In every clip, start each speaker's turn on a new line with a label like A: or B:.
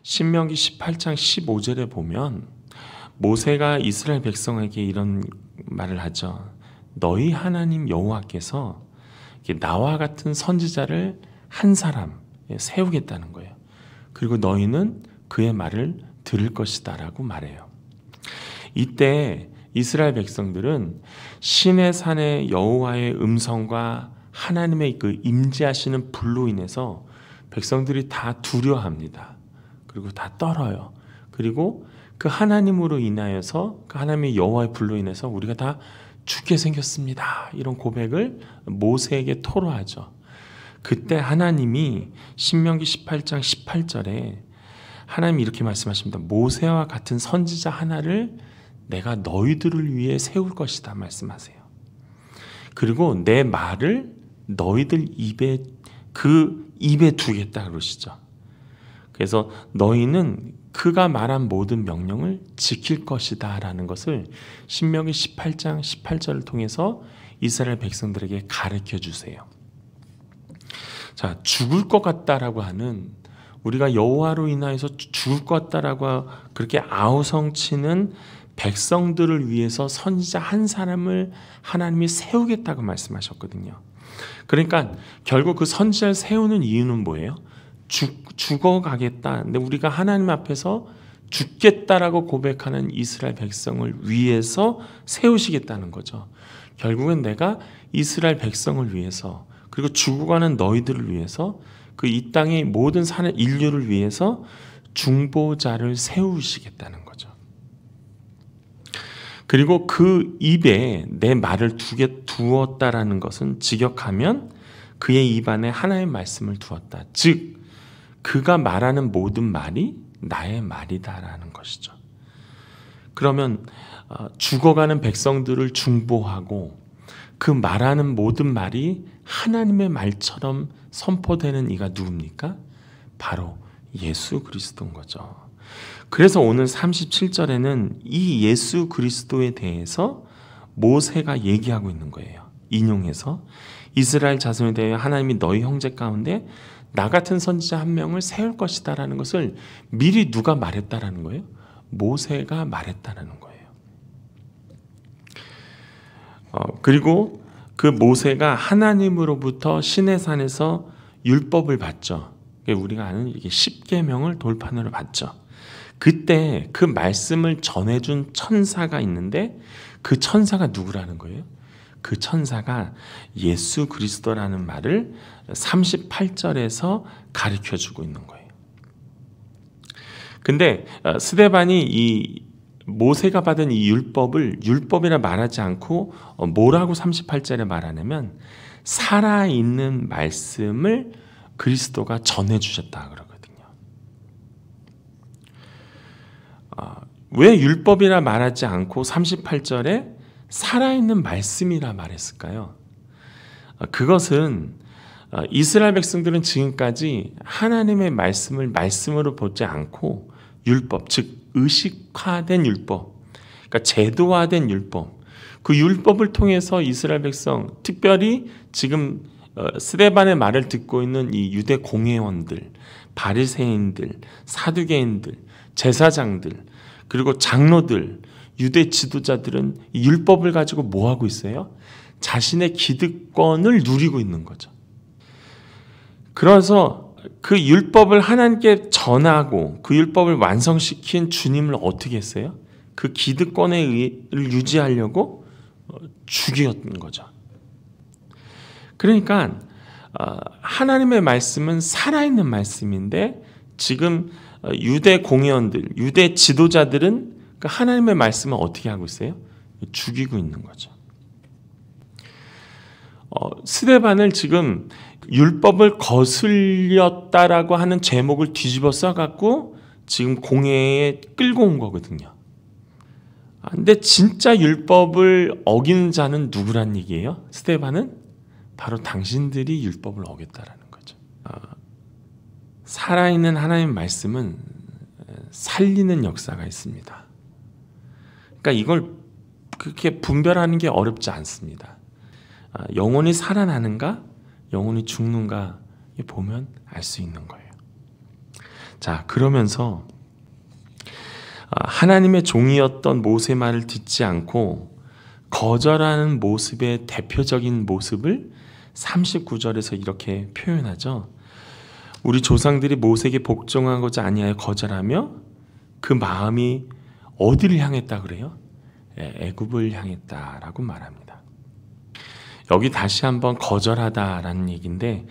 A: 신명기 18장 15절에 보면 모세가 이스라엘 백성에게 이런 말을 하죠. 너희 하나님 여호와께서 나와 같은 선지자를 한 사람 세우겠다는 거예요. 그리고 너희는 그의 말을 들을 것이다 라고 말해요. 이때 이스라엘 백성들은 시내산의 여호와의 음성과 하나님의 그 임재하시는 불로 인해서 백성들이 다 두려워합니다. 그리고 다 떨어요. 그리고 그 하나님으로 인하여서 그 하나님의 여호와의 불로 인해서 우리가 다 죽게 생겼습니다. 이런 고백을 모세에게 토로하죠. 그때 하나님이 신명기 18장 18절에 하나님이 이렇게 말씀하십니다. 모세와 같은 선지자 하나를 내가 너희들을 위해 세울 것이다 말씀하세요. 그리고 내 말을 너희들 입에 두겠다 그러시죠. 그래서 너희는 그가 말한 모든 명령을 지킬 것이다 라는 것을 신명기 18장 18절을 통해서 이스라엘 백성들에게 가르쳐 주세요. 자, 죽을 것 같다라고 하는, 우리가 여호와로 인하여서 죽을 것 같다라고 그렇게 아우성치는 백성들을 위해서 선지자 한 사람을 하나님이 세우겠다고 말씀하셨거든요. 그러니까 결국 그 선지자를 세우는 이유는 뭐예요? 죽어가겠다. 근데 우리가 하나님 앞에서 죽겠다라고 고백하는 이스라엘 백성을 위해서 세우시겠다는 거죠. 결국은 내가 이스라엘 백성을 위해서, 그리고 죽어가는 너희들을 위해서, 그 이 땅의 모든 사는 인류를 위해서 중보자를 세우시겠다는 거죠. 그리고 그 입에 내 말을 두었다라는 것은 직역하면 그의 입 안에 하나의 말씀을 두었다. 즉 그가 말하는 모든 말이 나의 말이다라는 것이죠. 그러면 죽어가는 백성들을 중보하고 그 말하는 모든 말이 하나님의 말처럼 선포되는 이가 누굽니까? 바로 예수 그리스도인 거죠. 그래서 오늘 37절에는 이 예수 그리스도에 대해서 모세가 얘기하고 있는 거예요. 인용해서 이스라엘 자손에 대해 하나님이 너희 형제 가운데 나 같은 선지자 한 명을 세울 것이다 라는 것을 미리 누가 말했다라는 거예요? 모세가 말했다라는 거예요. 그리고 그 모세가 하나님으로부터 시내산에서 율법을 받죠. 우리가 아는 이게 10계명을 돌판으로 받죠. 그때 그 말씀을 전해준 천사가 있는데 그 천사가 누구라는 거예요? 그 천사가 예수 그리스도라는 말을 38절에서 가르쳐주고 있는 거예요. 근데 스데반이 이 모세가 받은 이 율법을 율법이라 말하지 않고 뭐라고 38절에 말하냐면 살아있는 말씀을 그리스도가 전해주셨다 그러거든요. 왜 율법이라 말하지 않고 38절에 살아있는 말씀이라 말했을까요? 그것은 이스라엘 백성들은 지금까지 하나님의 말씀을 말씀으로 보지 않고 율법, 즉 의식화된 율법, 그러니까 제도화된 율법, 그 율법을 통해서 이스라엘 백성, 특별히 지금 스데반의 말을 듣고 있는 이 유대 공회원들, 바리새인들, 사두개인들, 제사장들, 그리고 장로들, 유대 지도자들은 이 율법을 가지고 뭐 하고 있어요? 자신의 기득권을 누리고 있는 거죠. 그래서 그 율법을 하나님께 전하고 그 율법을 완성시킨 주님을 어떻게 했어요? 그 기득권을 유지하려고 죽였던 거죠. 그러니까 하나님의 말씀은 살아있는 말씀인데 지금 유대 공회원들, 유대 지도자들은 그 하나님의 말씀을 어떻게 하고 있어요? 죽이고 있는 거죠. 스데반을 지금 율법을 거슬렸다라고 하는 제목을 뒤집어 써갖고 지금 공회에 끌고 온 거거든요. 근데 진짜 율법을 어기는 자는 누구란 얘기예요? 스데반은 바로 당신들이 율법을 어겼다라는 거죠. 살아있는 하나님의 말씀은 살리는 역사가 있습니다. 그러니까 이걸 그렇게 분별하는 게 어렵지 않습니다. 영혼이 살아나는가, 영혼이 죽는가 보면 알 수 있는 거예요. 자, 그러면서 하나님의 종이었던 모세 말을 듣지 않고 거절하는 모습의 대표적인 모습을 39절에서 이렇게 표현하죠. 우리 조상들이 모세에게 복종하고자 아니하여 거절하며 그 마음이 어디를 향했다 그래요? 애굽을 향했다라고 말합니다. 여기 다시 한번 거절하다라는 얘기인데,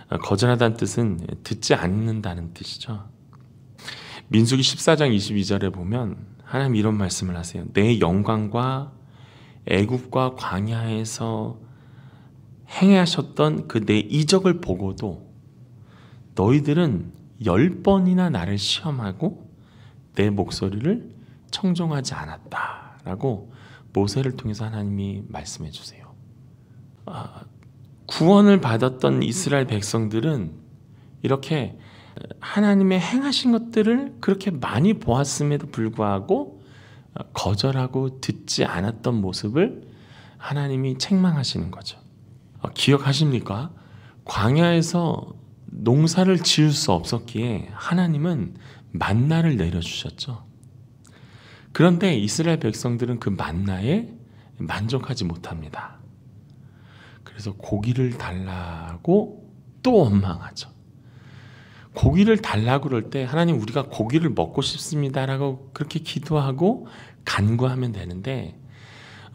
A: 거절하다는 뜻은 듣지 않는다는 뜻이죠. 민수기 14장 22절에 보면 하나님 이런 말씀을 하세요. 내 영광과 애굽과 광야에서 행하셨던 그 내 이적을 보고도 너희들은 10번이나 나를 시험하고 내 목소리를 청종하지 않았다라고 모세를 통해서 하나님이 말씀해 주세요. 구원을 받았던 이스라엘 백성들은 이렇게 하나님의 행하신 것들을 그렇게 많이 보았음에도 불구하고 거절하고 듣지 않았던 모습을 하나님이 책망하시는 거죠. 기억하십니까? 광야에서 농사를 지을 수 없었기에 하나님은 만나를 내려주셨죠. 그런데 이스라엘 백성들은 그 만나에 만족하지 못합니다. 그래서 고기를 달라고 또 원망하죠. 고기를 달라고 그럴 때 하나님 우리가 고기를 먹고 싶습니다라고 그렇게 기도하고 간구하면 되는데,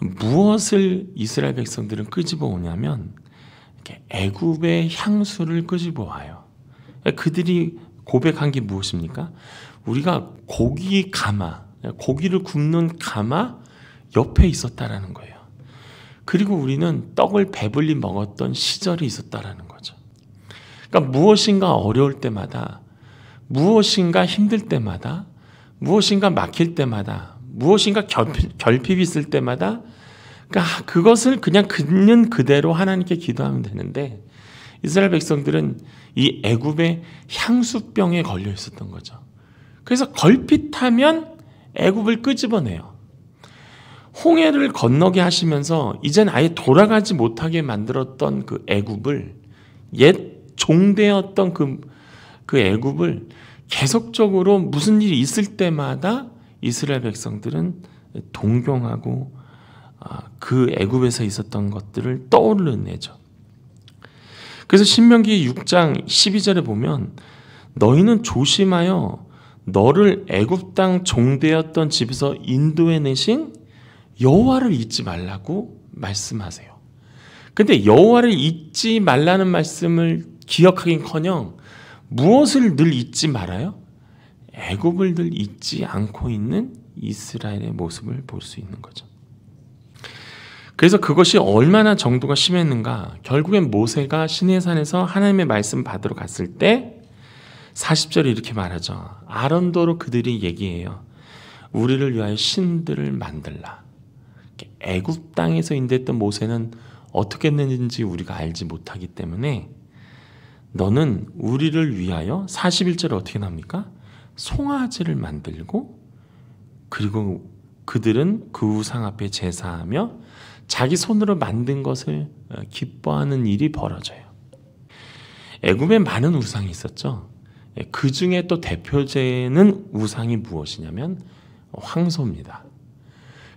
A: 무엇을 이스라엘 백성들은 끄집어 오냐면 애굽의 향수를 끄집어 와요. 그들이 고백한 게 무엇입니까? 우리가 고기를 굽는 가마 옆에 있었다라는 거예요. 그리고 우리는 떡을 배불리 먹었던 시절이 있었다라는 거죠. 그러니까 무엇인가 어려울 때마다, 무엇인가 힘들 때마다, 무엇인가 막힐 때마다, 무엇인가 결핍이 있을 때마다, 그러니까 그것을 그냥 있는 그대로 하나님께 기도하면 되는데, 이스라엘 백성들은 이 애굽의 향수병에 걸려 있었던 거죠. 그래서 걸핏하면 애굽을 끄집어내요. 홍해를 건너게 하시면서 이젠 아예 돌아가지 못하게 만들었던 그 애굽을, 옛 종되었던 그 애굽을 계속적으로 무슨 일이 있을 때마다 이스라엘 백성들은 동경하고 그 애굽에서 있었던 것들을 떠올려내죠. 그래서 신명기 6장 12절에 보면 너희는 조심하여 너를 애굽 땅 종되었던 집에서 인도해내신 여호와를 잊지 말라고 말씀하세요. 근데 여호와를 잊지 말라는 말씀을 기억하긴커녕 무엇을 늘 잊지 말아요? 애굽을 늘 잊지 않고 있는 이스라엘의 모습을 볼 수 있는 거죠. 그래서 그것이 얼마나 정도가 심했는가, 결국엔 모세가 시내산에서 하나님의 말씀 받으러 갔을 때 40절에 이렇게 말하죠. 아론도로 그들이 얘기해요. 우리를 위하여 신들을 만들라. 애굽 땅에서 인도했던 모세는 어떻게 했는지 우리가 알지 못하기 때문에 너는 우리를 위하여, 41절에 어떻게 나옵니까? 송아지를 만들고, 그리고 그들은 그 우상 앞에 제사하며 자기 손으로 만든 것을 기뻐하는 일이 벌어져요. 애굽에 많은 우상이 있었죠. 그 중에 또 대표되는 우상이 무엇이냐면 황소입니다.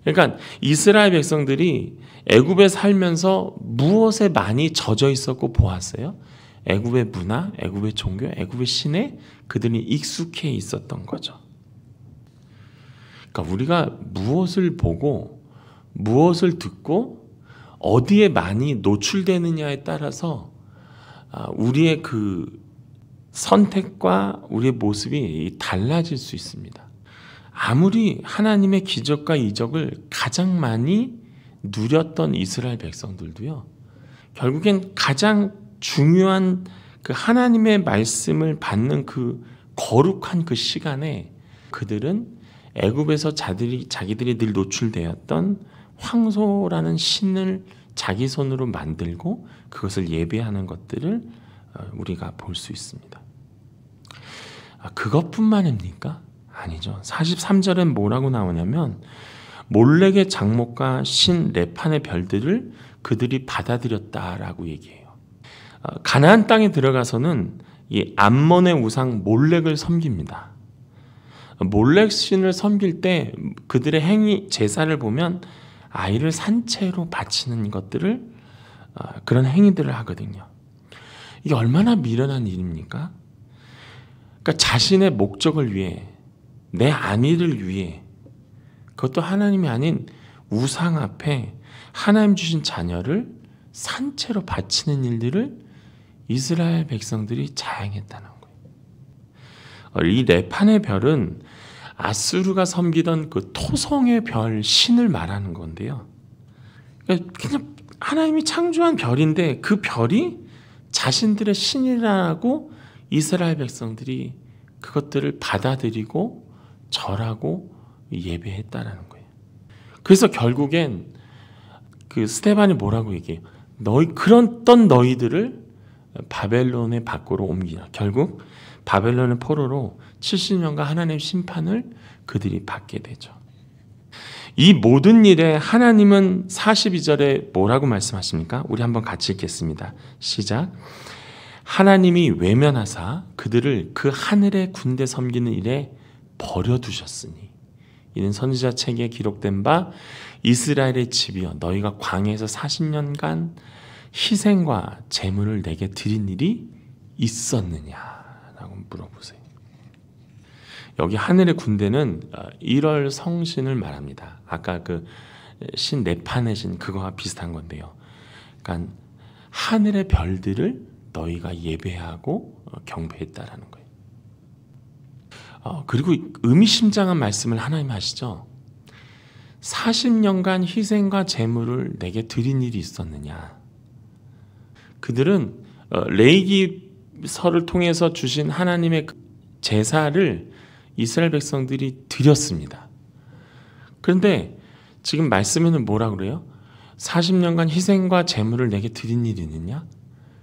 A: 그러니까 이스라엘 백성들이 애굽에 살면서 무엇에 많이 젖어 있었고 보았어요? 애굽의 문화, 애굽의 종교, 애굽의 신에 그들이 익숙해 있었던 거죠. 그러니까 우리가 무엇을 보고 무엇을 듣고 어디에 많이 노출되느냐에 따라서 우리의 그 선택과 우리의 모습이 달라질 수 있습니다. 아무리 하나님의 기적과 이적을 가장 많이 누렸던 이스라엘 백성들도요, 결국엔 가장 중요한 그 하나님의 말씀을 받는 그 거룩한 그 시간에 그들은 애굽에서 자기들이 늘 노출되었던 황소라는 신을 자기 손으로 만들고 그것을 예배하는 것들을 우리가 볼 수 있습니다. 그것뿐만입니까? 아니죠. 43절엔 뭐라고 나오냐면 몰렉의 장목과 신 레판의 별들을 그들이 받아들였다라고 얘기해요. 가나안 땅에 들어가서는 이 암몬의 우상 몰렉을 섬깁니다. 몰렉 신을 섬길 때 그들의 행위 제사를 보면 아이를 산채로 바치는 것들을 그런 행위들을 하거든요. 이게 얼마나 미련한 일입니까? 그러니까 자신의 목적을 위해, 내 안위를 위해, 그것도 하나님이 아닌 우상 앞에 하나님 주신 자녀를 산채로 바치는 일들을 이스라엘 백성들이 자행했다는 거예요. 이 레판의 별은 아수르가 섬기던 그 토성의 별 신을 말하는 건데요. 그냥 하나님이 창조한 별인데 그 별이 자신들의 신이라고 이스라엘 백성들이 그것들을 받아들이고 절하고 예배했다라는 거예요. 그래서 결국엔 그 스데반이 뭐라고 얘기해요? 그런 너희들을 바벨론의 밖으로 옮기라. 결국 바벨론의 포로로 70년간 하나님의 심판을 그들이 받게 되죠. 이 모든 일에 하나님은 42절에 뭐라고 말씀하십니까? 우리 한번 같이 읽겠습니다. 시작. 하나님이 외면하사 그들을 그 하늘의 군대 섬기는 일에 버려두셨으니 이는 선지자 책에 기록된 바 이스라엘의 집이여 너희가 광야에서 40년간 희생과 제물을 내게 드린 일이 있었느냐라고 물어보세요. 여기 하늘의 군대는 1월 성신을 말합니다. 아까 그 신 네판의 신 그거와 비슷한 건데요. 그러니까 하늘의 별들을 너희가 예배하고 경배했다라는 거예요. 그리고 의미심장한 말씀을 하나님 하시죠. 40년간 희생과 제물을 내게 드린 일이 있었느냐. 그들은 레위기서를 통해서 주신 하나님의 제사를 이스라엘 백성들이 드렸습니다. 그런데 지금 말씀에는 뭐라 그래요? 40년간 희생과 제물을 내게 드린 일이 있느냐?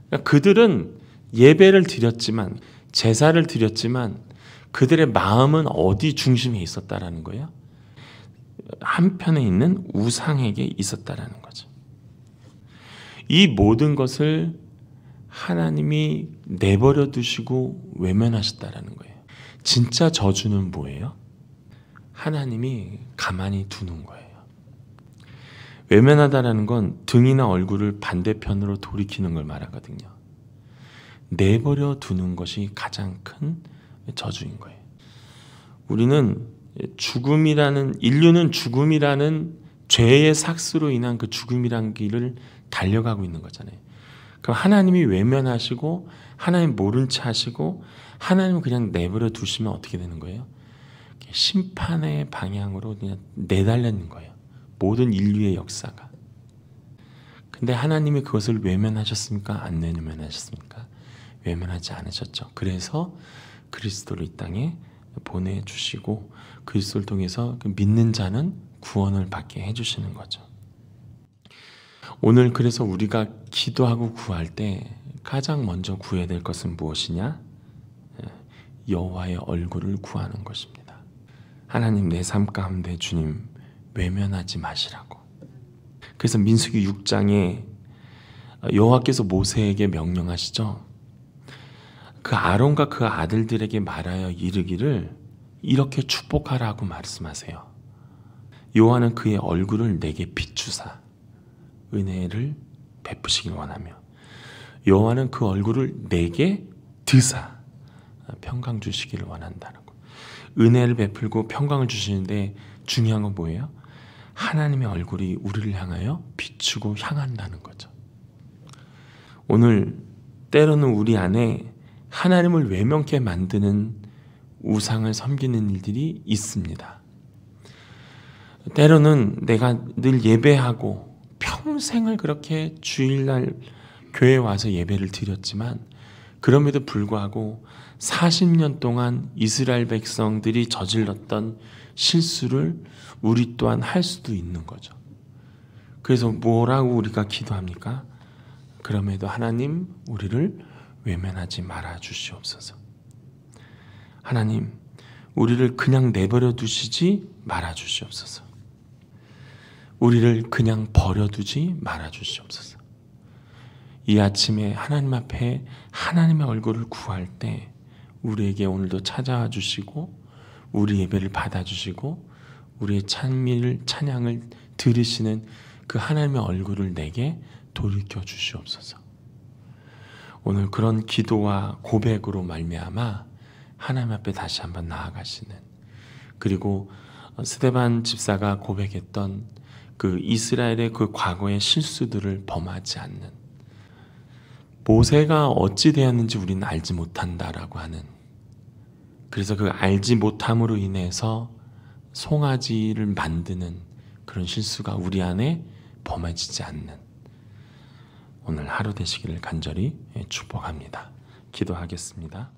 A: 그러니까 그들은 예배를 드렸지만 제사를 드렸지만 그들의 마음은 어디 중심에 있었다라는 거예요? 한편에 있는 우상에게 있었다라는 거죠. 이 모든 것을 하나님이 내버려 두시고 외면하셨다라는 거예요. 진짜 저주는 뭐예요? 하나님이 가만히 두는 거예요. 외면하다라는 건 등이나 얼굴을 반대편으로 돌이키는 걸 말하거든요. 내버려 두는 것이 가장 큰 저주인 거예요. 인류는 죽음이라는 죄의 삭스로 인한 그 죽음이란 길을 달려가고 있는 거잖아요. 그럼 하나님이 외면하시고 하나님 모른 채 하시고 하나님을 그냥 내버려 두시면 어떻게 되는 거예요? 심판의 방향으로 그냥 내달리는 거예요. 모든 인류의 역사가. 근데 하나님이 그것을 외면하셨습니까? 안 외면하셨습니까? 외면하지 않으셨죠. 그래서 그리스도를 이 땅에 보내주시고 그리스도를 통해서 믿는 자는 구원을 받게 해주시는 거죠. 오늘 그래서 우리가 기도하고 구할 때 가장 먼저 구해야 될 것은 무엇이냐? 여호와의 얼굴을 구하는 것입니다. 하나님 내 삶 가운데 주님 외면하지 마시라고. 그래서 민수기 6장에 여호와께서 모세에게 명령하시죠. 그 아론과 그 아들들에게 말하여 이르기를 이렇게 축복하라고 말씀하세요. 여호와는 그의 얼굴을 내게 비추사 은혜를 베푸시길 원하며 여호와는 그 얼굴을 내게 드사 평강 주시기를 원한다는 거. 은혜를 베풀고 평강을 주시는데 중요한 건 뭐예요? 하나님의 얼굴이 우리를 향하여 비추고 향한다는 거죠. 오늘 때로는 우리 안에 하나님을 외면케 만드는 우상을 섬기는 일들이 있습니다. 때로는 내가 늘 예배하고 평생을 그렇게 주일날 교회에 와서 예배를 드렸지만 그럼에도 불구하고 40년 동안 이스라엘 백성들이 저질렀던 실수를 우리 또한 할 수도 있는 거죠. 그래서 뭐라고 우리가 기도합니까? 그럼에도 하나님 우리를 외면하지 말아 주시옵소서. 하나님 우리를 그냥 내버려 두시지 말아 주시옵소서. 우리를 그냥 버려두지 말아 주시옵소서. 이 아침에 하나님 앞에 하나님의 얼굴을 구할 때 우리에게 오늘도 찾아와 주시고 우리 예배를 받아주시고 우리의 찬양을 들으시는 그 하나님의 얼굴을 내게 돌이켜 주시옵소서. 오늘 그런 기도와 고백으로 말미암아 하나님 앞에 다시 한번 나아가시는, 그리고 스데반 집사가 고백했던 그 이스라엘의 그 과거의 실수들을 범하지 않는, 모세가 어찌 되었는지 우리는 알지 못한다라고 하는, 그래서 그 알지 못함으로 인해서 송아지를 만드는 그런 실수가 우리 안에 범해지지 않는 오늘 하루 되시기를 간절히 축복합니다. 기도하겠습니다.